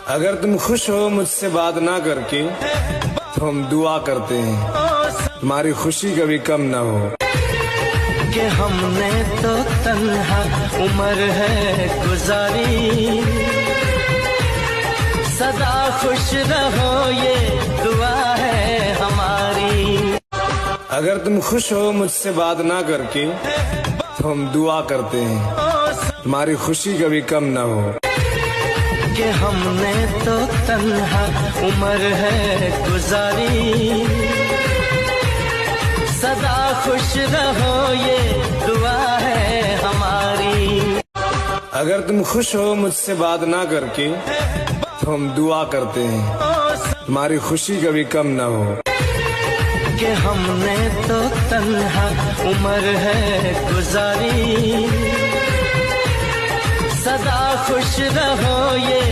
अगर तुम खुश हो मुझसे बात ना करके तो हम दुआ करते हैं तुम्हारी खुशी कभी कम ना हो। कि हमने तो तन्हा उम्र है गुजारी, सदा खुश रहो ये दुआ है हमारी। अगर तुम खुश हो मुझसे बात ना करके तो हम दुआ करते हैं तुम्हारी खुशी कभी कम ना हो। कि हमने तो तन्हा उम्र है गुजारी, सदा खुश रहो ये दुआ है हमारी। अगर तुम खुश हो मुझसे बात ना करके तो हम दुआ करते हैं तुम्हारी खुशी कभी कम ना हो। कि हमने तो तन्हा उम्र है गुजारी, सदा खुश रहो ये